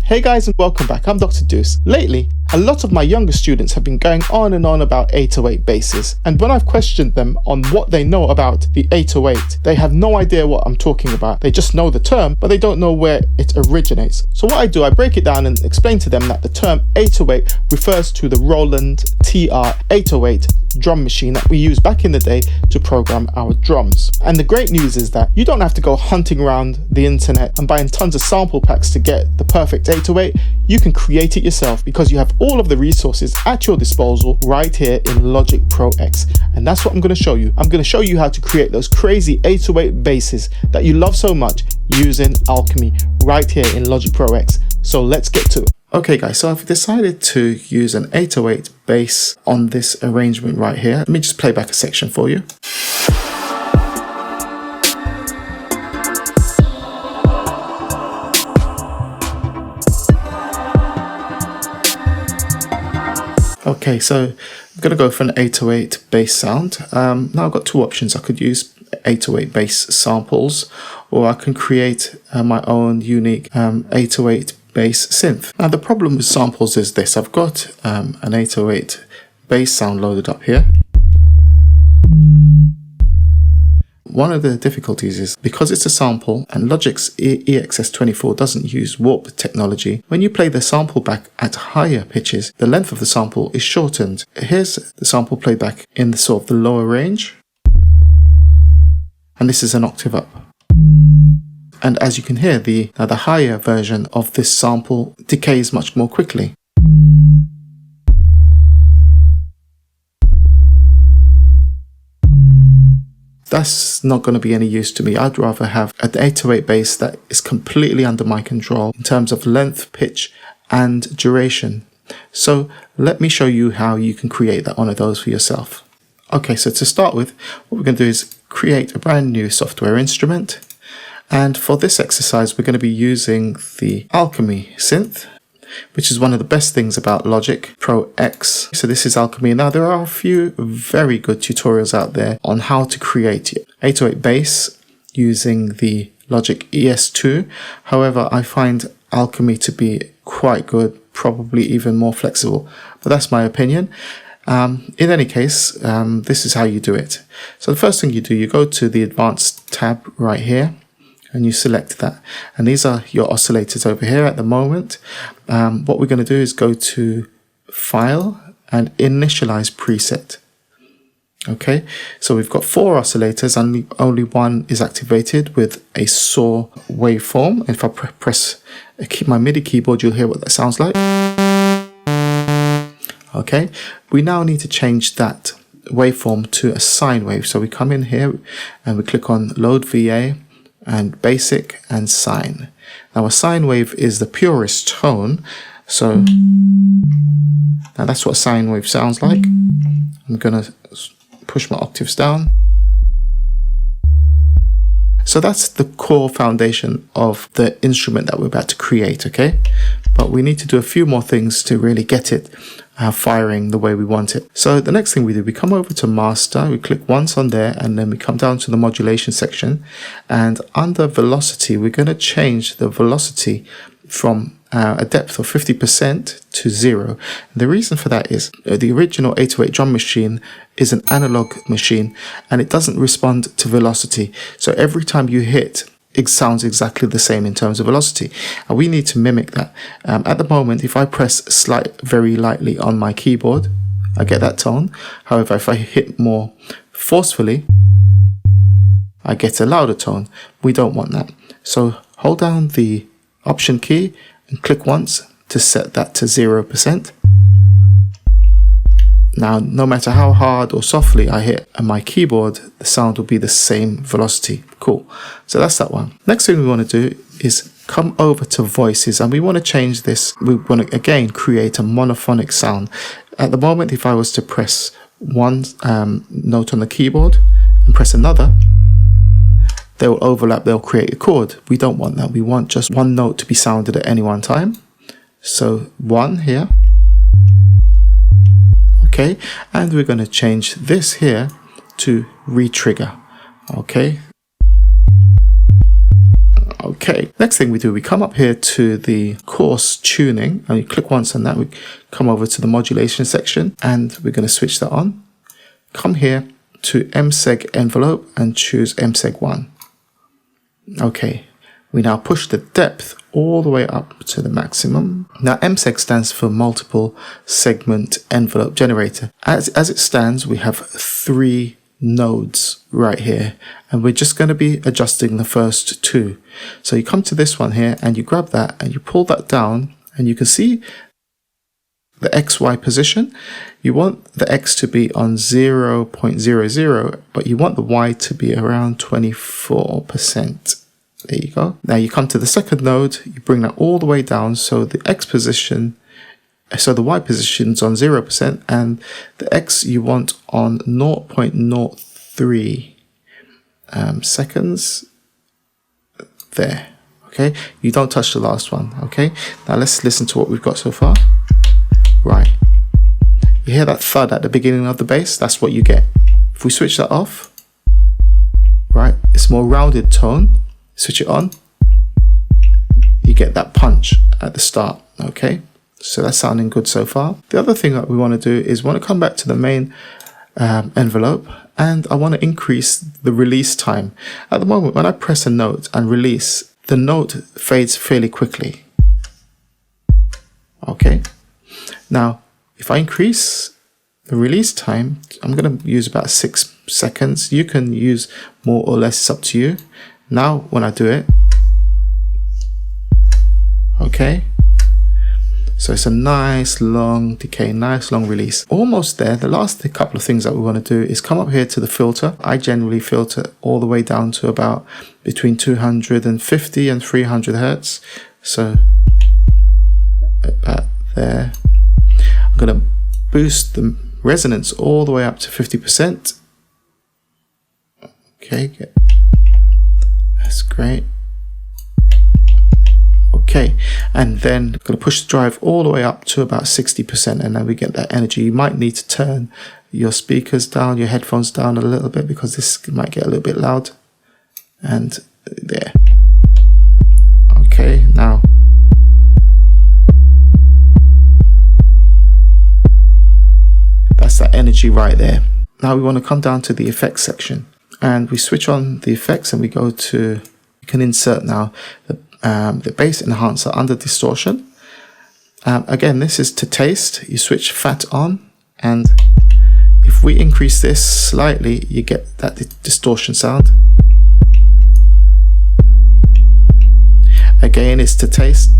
Hey guys, and welcome back. I'm Dr. Deuce. Lately, a lot of my younger students have been going on and on about 808 basses, and when I've questioned them on what they know about the 808, they have no idea what I'm talking about. They just know the term, but they don't know where it originates. So what I do, I break it down and explain to them that the term 808 refers to the Roland TR-808 drum machine that we used back in the day to program our drums. And the great news is that you don't have to go hunting around the internet and buying tons of sample packs to get the perfect 808. You can create it yourself because you have all of the resources at your disposal right here in Logic Pro X. And that's what I'm going to show you. I'm going to show you how to create those crazy 808 basses that you love so much using Alchemy right here in Logic Pro X. So let's get to it. Okay guys, so I've decided to use an 808 bass on this arrangement right here. Let me just play back a section for you. Okay, so I'm going to go for an 808 bass sound. Now I've got two options. I could use 808 bass samples, or I can create my own unique 808 bass synth. Now the problem with samples is this. I've got an 808 bass sound loaded up here. One of the difficulties is because it's a sample and Logic's EXS24 doesn't use warp technology, when you play the sample back at higher pitches, the length of the sample is shortened. Here's the sample playback in the sort of the lower range, and this is an octave up. And as you can hear, the higher version of this sample decays much more quickly. That's not going to be any use to me. I'd rather have an 808 bass that is completely under my control in terms of length, pitch, and duration. So let me show you how you can create one of those for yourself. Okay, so to start with, what we're going to do is create a brand new software instrument. And for this exercise, we're going to be using the Alchemy synth, which is one of the best things about Logic Pro X. So this is Alchemy. Now there are a few very good tutorials out there on how to create 808 bass using the Logic ES2. However, I find Alchemy to be quite good, probably even more flexible, but that's my opinion. In any case, this is how you do it. So the first thing you do, you go to the Advanced tab right here, and you select that, and these are your oscillators over here at the moment. What we're going to do is go to File and Initialize Preset. Okay, so we've got 4 oscillators, and only one is activated with a saw waveform. If I press my MIDI keyboard, you'll hear what that sounds like. Okay, we now need to change that waveform to a sine wave. So we come in here and we click on Load VA and Basic and Sine. Now a sine wave is the purest tone, so now that's what a sine wave sounds like. I'm gonna push my octaves down. So that's the core foundation of the instrument that we're about to create, okay? But we need to do a few more things to really get it firing the way we want it. So the next thing we do, we come over to Master, we click once on there, and then we come down to the modulation section, and under velocity, we're going to change the velocity from a depth of 50% to 0. The reason for that is the original 808 drum machine is an analog machine and it doesn't respond to velocity. So every time you hit, it sounds exactly the same in terms of velocity, and we need to mimic that. At the moment, if I press very lightly on my keyboard, I get that tone. However, if I hit more forcefully, I get a louder tone. We don't want that. So hold down the Option key and click once to set that to 0%. Now, no matter how hard or softly I hit my keyboard, the sound will be the same velocity. Cool. So that's that one. Next thing we want to do is come over to voices, and we want to change this. We want to again create a monophonic sound. At the moment, if I was to press one note on the keyboard and press another, they will overlap, they'll create a chord. We don't want that. We want just one note to be sounded at any one time. So 1 here. Okay, and we're going to change this here to re-trigger. Okay, Okay, next thing we do, we come up here to the coarse tuning and you click once on that. We come over to the modulation section and we're going to switch that on. Come here to MSeg envelope and choose MSeg 1. Okay, we now push the depth all the way up to the maximum. Now MSeg stands for multiple segment envelope generator. As it stands, we have 3 nodes right here, and we're just going to be adjusting the first 2. So you come to this one here and you grab that and you pull that down, and you can see the XY position. You want the X to be on 0.00, but you want the Y to be around 24%. There you go. Now you come to the second node, you bring that all the way down, so the X position, so the Y position's on 0%, and the X you want on 0.03 seconds. There. Okay. You don't touch the last one. Okay. Now let's listen to what we've got so far. Right. You hear that thud at the beginning of the bass? That's what you get. If we switch that off, right, it's more rounded tone. Switch it on, you get that punch at the start. Okay, so that's sounding good so far. The other thing that we want to do is want to come back to the main envelope, and I want to increase the release time. At the moment, when I press a note and release, the note fades fairly quickly. Okay, now if I increase the release time, I'm going to use about 6 seconds. You can use more or less, it's up to you. Now when I do it, okay, so it's a nice long decay, nice long release, almost there. The last couple of things that we want to do is come up here to the filter. I generally filter all the way down to about between 250 and 300 hertz, so about there. I'm going to boost the resonance all the way up to 50%. Okay, good. That's great. Okay, and then I'm going to push the drive all the way up to about 60%, and then we get that energy. You might need to turn your speakers down, your headphones down a little bit, because this might get a little bit loud. And there. Okay, now that's that energy right there. Now we want to come down to the effects section. And we switch on the effects and we go to, you can insert now the bass enhancer under distortion. Again, this is to taste. You switch fat on, and if we increase this slightly, you get that distortion sound. Again, it's to taste.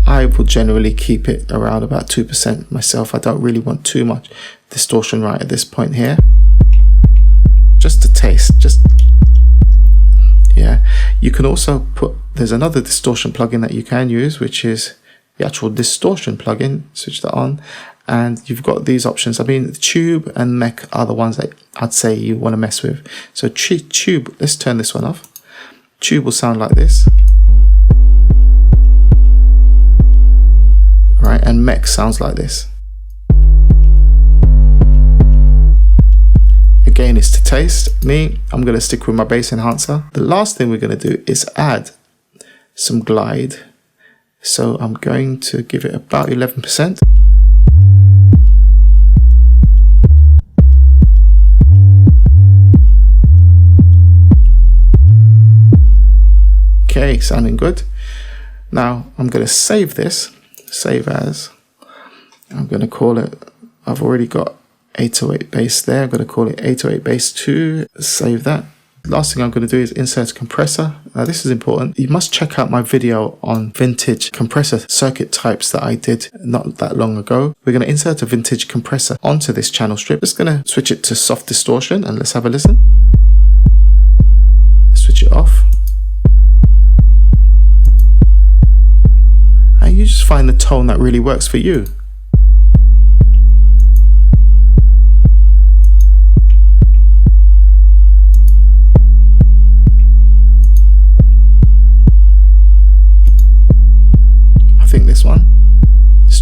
I will generally keep it around about 2% myself. I don't really want too much distortion right at this point here. Just to taste, yeah. You can also there's another distortion plugin that you can use, which is the actual distortion plugin. Switch that on, and you've got these options. I mean, Tube and Mech are the ones that I'd say you want to mess with. So Tube, let's turn this one off. Tube will sound like this. Right, and Mech sounds like this. Again, it's to taste. I'm going to stick with my bass enhancer. The last thing we're going to do is add some glide. So I'm going to give it about 11%. Okay, sounding good. Now I'm going to save this. Save as. I'm going to call it, I've already got 808 bass there. I'm going to call it 808 bass 2. Save that. Last thing I'm going to do is insert a compressor. Now this is important. You must check out my video on vintage compressor circuit types that I did not that long ago. We're going to insert a vintage compressor onto this channel strip. Just going to switch it to soft distortion, and let's have a listen. Switch it off. And you just find the tone that really works for you.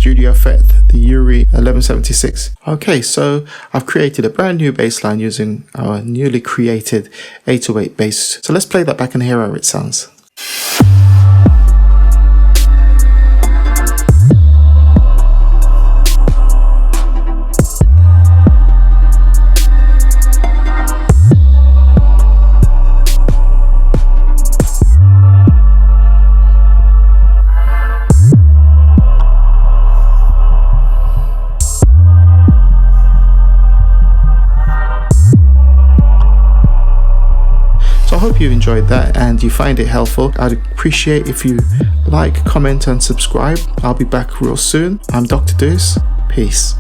studio effect, the Yuri 1176. Okay, so I've created a brand new bass line using our newly created 808 bass. So let's play that back and hear how it sounds. I hope you enjoyed that and you find it helpful. I'd appreciate if you like, comment and subscribe. I'll be back real soon. I'm Dr. Deuce. Peace.